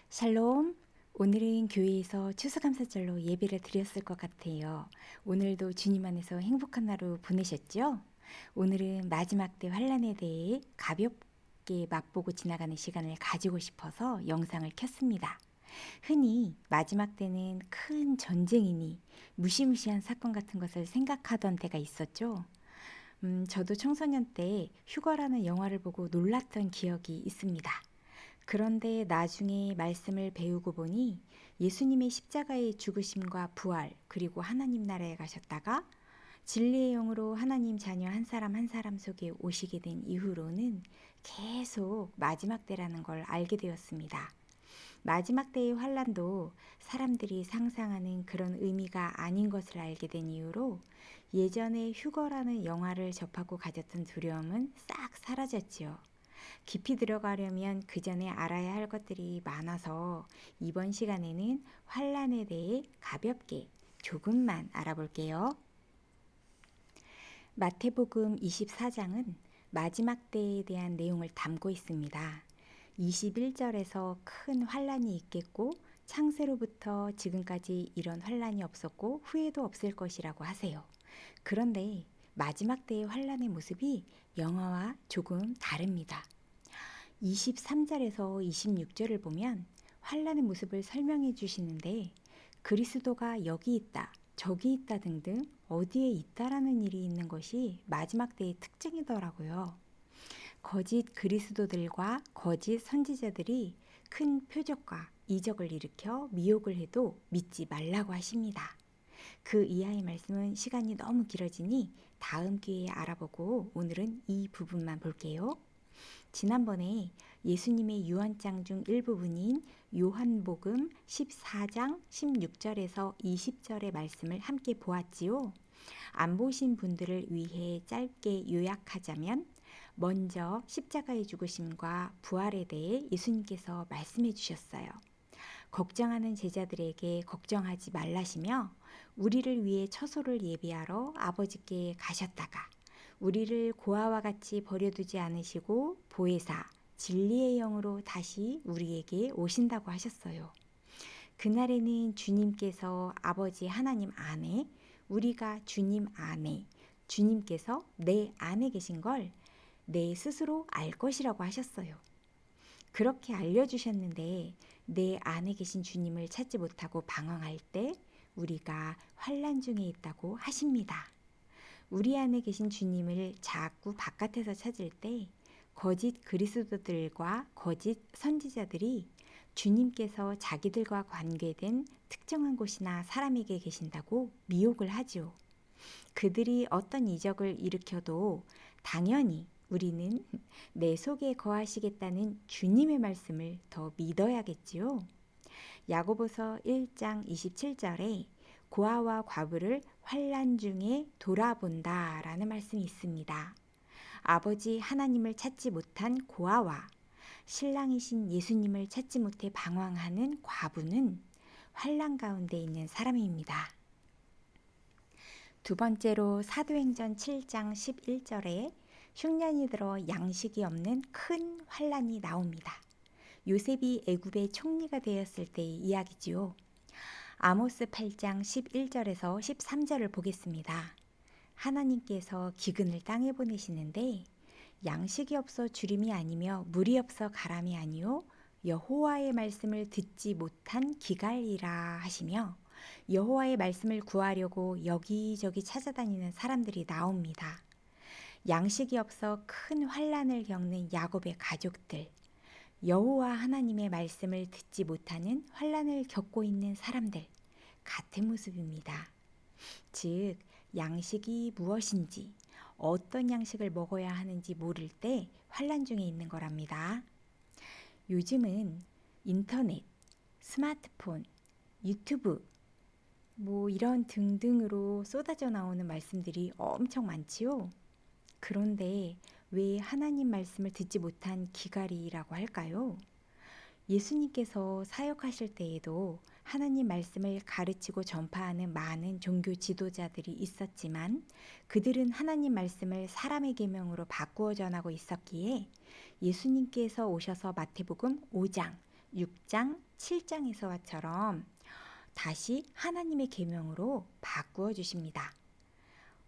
샬롬. 오늘은 교회에서 추수감사절로 예배를 드렸을 것 같아요. 오늘도 주님 안에서 행복한 하루 보내셨죠? 오늘은 마지막 때 환란에 대해 가볍게 맛보고 지나가는 시간을 가지고 싶어서 영상을 켰습니다. 흔히 마지막 때는 큰 전쟁이니 무시무시한 사건 같은 것을 생각하던 때가 있었죠. 저도 청소년 때 휴거라는 영화를 보고 놀랐던 기억이 있습니다. 그런데 나중에 말씀을 배우고 보니 예수님의 십자가의 죽으심과 부활, 그리고 하나님 나라에 가셨다가 진리의 영으로 하나님 자녀 한 사람 한 사람 속에 오시게 된 이후로는 계속 마지막 때라는 걸 알게 되었습니다. 마지막 때의 환란도 사람들이 상상하는 그런 의미가 아닌 것을 알게 된 이후로 예전에 휴거라는 영화를 접하고 가졌던 두려움은 싹 사라졌지요. 깊이 들어가려면 그 전에 알아야 할 것들이 많아서 이번 시간에는 환란에 대해 가볍게 조금만 알아볼게요. 마태복음 24장은 마지막 때에 대한 내용을 담고 있습니다. 21절에서 큰 환란이 있겠고 창세로부터 지금까지 이런 환란이 없었고 후에도 없을 것이라고 하세요. 그런데 마지막 때의 환란의 모습이 영화와 조금 다릅니다. 23절에서 26절을 보면 환란의 모습을 설명해 주시는데 그리스도가 여기 있다, 저기 있다 등등 어디에 있다라는 일이 있는 것이 마지막 때의 특징이더라고요. 거짓 그리스도들과 거짓 선지자들이 큰 표적과 이적을 일으켜 미혹을 해도 믿지 말라고 하십니다. 그 이하의 말씀은 시간이 너무 길어지니 다음 기회에 알아보고 오늘은 이 부분만 볼게요. 지난번에 예수님의 유언장 중 일부분인 요한복음 14장 16절에서 20절의 말씀을 함께 보았지요. 안 보신 분들을 위해 짧게 요약하자면 먼저 십자가의 죽으심과 부활에 대해 예수님께서 말씀해 주셨어요. 걱정하는 제자들에게 걱정하지 말라시며 우리를 위해 처소를 예비하러 아버지께 가셨다가 우리를 고아와 같이 버려두지 않으시고 보혜사 진리의 영으로 다시 우리에게 오신다고 하셨어요. 그날에는 주님께서 아버지 하나님 안에, 우리가 주님 안에, 주님께서 내 안에 계신 걸 내 스스로 알 것이라고 하셨어요. 그렇게 알려주셨는데 내 안에 계신 주님을 찾지 못하고 방황할 때 우리가 환난 중에 있다고 하십니다. 우리 안에 계신 주님을 자꾸 바깥에서 찾을 때 거짓 그리스도들과 거짓 선지자들이 주님께서 자기들과 관계된 특정한 곳이나 사람에게 계신다고 미혹을 하죠. 그들이 어떤 이적을 일으켜도 당연히 우리는 내 속에 거하시겠다는 주님의 말씀을 더 믿어야겠지요. 야고보서 1장 27절에 고아와 과부를 환난 중에 돌아본다라는 말씀이 있습니다. 아버지 하나님을 찾지 못한 고아와 신랑이신 예수님을 찾지 못해 방황하는 과부는 환난 가운데 있는 사람입니다. 두 번째로 사도행전 7장 11절에 흉년이 들어 양식이 없는 큰 환난이 나옵니다. 요셉이 애굽의 총리가 되었을 때의 이야기지요. 아모스 8장 11절에서 13절을 보겠습니다. 하나님께서 기근을 땅에 보내시는데 양식이 없어 주림이 아니며 물이 없어 가람이 아니요 여호와의 말씀을 듣지 못한 기갈이라 하시며 여호와의 말씀을 구하려고 여기저기 찾아다니는 사람들이 나옵니다. 양식이 없어 큰 환난을 겪는 야곱의 가족들, 여호와 하나님의 말씀을 듣지 못하는 환난을 겪고 있는 사람들, 같은 모습입니다. 즉, 양식이 무엇인지, 어떤 양식을 먹어야 하는지 모를 때 환난 중에 있는 거랍니다. 요즘은 인터넷, 스마트폰, 유튜브, 이런 등등으로 쏟아져 나오는 말씀들이 엄청 많지요. 그런데 왜 하나님 말씀을 듣지 못한 기갈이라고 할까요? 예수님께서 사역하실 때에도 하나님 말씀을 가르치고 전파하는 많은 종교 지도자들이 있었지만 그들은 하나님 말씀을 사람의 계명으로 바꾸어 전하고 있었기에 예수님께서 오셔서 마태복음 5장 6장, 7장에서와처럼 다시 하나님의 계명으로 바꾸어 주십니다.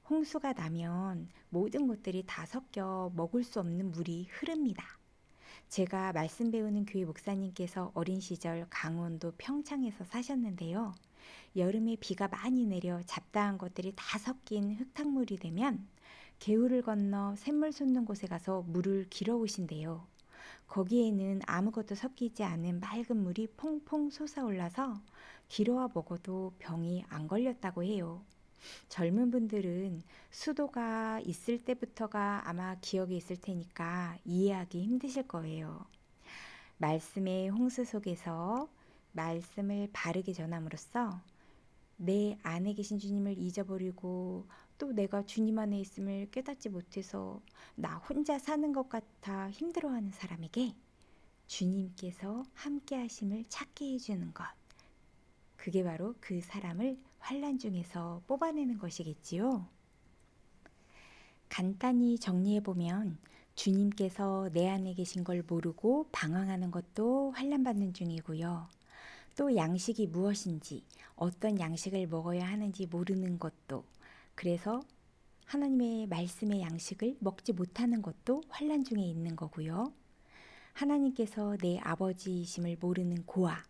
홍수가 나면 모든 것들이 다 섞여 먹을 수 없는 물이 흐릅니다. 제가 말씀 배우는 교회 목사님께서 어린 시절 강원도 평창에서 사셨는데요. 여름에 비가 많이 내려 잡다한 것들이 다 섞인 흙탕물이 되면 개울을 건너 샘물 솟는 곳에 가서 물을 길어 오신대요. 거기에는 아무것도 섞이지 않은 맑은 물이 퐁퐁 솟아올라서 길어와 먹어도 병이 안 걸렸다고 해요. 젊은 분들은 수도가 있을 때부터가 아마 기억에 있을 테니까 이해하기 힘드실 거예요. 말씀의 홍수 속에서 말씀을 바르게 전함으로써 내 안에 계신 주님을 잊어버리고 또 내가 주님 안에 있음을 깨닫지 못해서 나 혼자 사는 것 같아 힘들어하는 사람에게 주님께서 함께 하심을 찾게 해주는 것. 그게 바로 그 사람을 환난 중에서 뽑아내는 것이겠지요. 간단히 정리해보면 주님께서 내 안에 계신 걸 모르고 방황하는 것도 환난받는 중이고요. 또 양식이 무엇인지 어떤 양식을 먹어야 하는지 모르는 것도, 그래서 하나님의 말씀의 양식을 먹지 못하는 것도 환난 중에 있는 거고요. 하나님께서 내 아버지이심을 모르는 고아,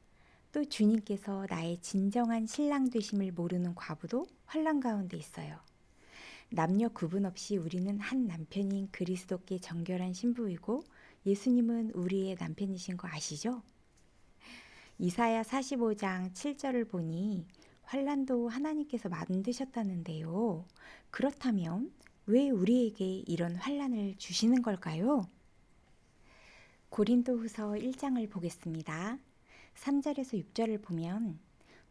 또 주님께서 나의 진정한 신랑 되심을 모르는 과부도 환난 가운데 있어요. 남녀 구분 없이 우리는 한 남편인 그리스도께 정결한 신부이고 예수님은 우리의 남편이신 거 아시죠? 이사야 45장 7절을 보니 환난도 하나님께서 만드셨다는데요. 그렇다면 왜 우리에게 이런 환난을 주시는 걸까요? 고린도후서 1장을 보겠습니다. 3절에서 6절을 보면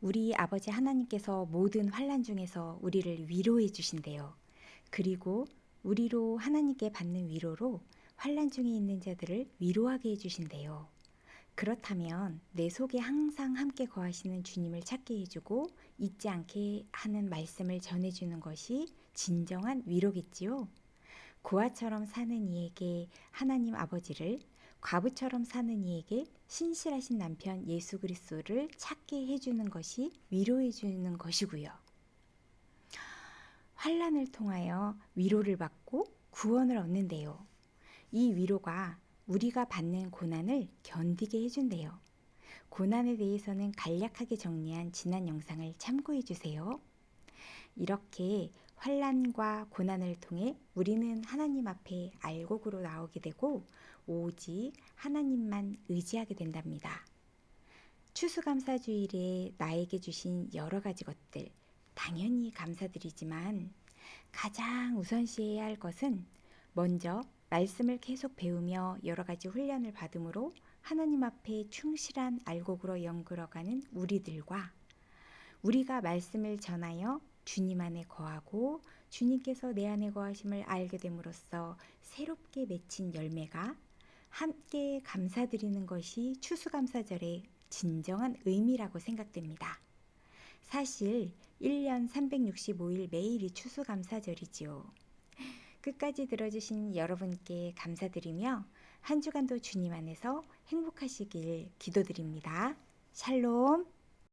우리 아버지 하나님께서 모든 환난 중에서 우리를 위로해 주신대요. 그리고 우리로 하나님께 받는 위로로 환난 중에 있는 자들을 위로하게 해주신대요. 그렇다면 내 속에 항상 함께 거하시는 주님을 찾게 해주고 잊지 않게 하는 말씀을 전해주는 것이 진정한 위로겠지요. 고아처럼 사는 이에게 하나님 아버지를, 과부처럼 사는 이에게 신실하신 남편 예수 그리스도를 찾게 해주는 것이 위로해주는 것이고요. 환난을 통하여 위로를 받고 구원을 얻는데요. 이 위로가 우리가 받는 고난을 견디게 해준대요. 고난에 대해서는 간략하게 정리한 지난 영상을 참고해 주세요. 이렇게 환난과 고난을 통해 우리는 하나님 앞에 알곡으로 나오게 되고 오직 하나님만 의지하게 된답니다. 추수감사주일에 나에게 주신 여러 가지 것들 당연히 감사드리지만 가장 우선시해야 할 것은 먼저 말씀을 계속 배우며 여러 가지 훈련을 받음으로 하나님 앞에 충실한 알곡으로 연결어가는 우리들과 우리가 말씀을 전하여 주님 안에 거하고 주님께서 내 안에 거하심을 알게 됨으로써 새롭게 맺힌 열매가 함께 감사드리는 것이 추수감사절의 진정한 의미라고 생각됩니다. 사실 1년 365일 매일이 추수감사절이지요. 끝까지 들어주신 여러분께 감사드리며 한 주간도 주님 안에서 행복하시길 기도드립니다. 샬롬.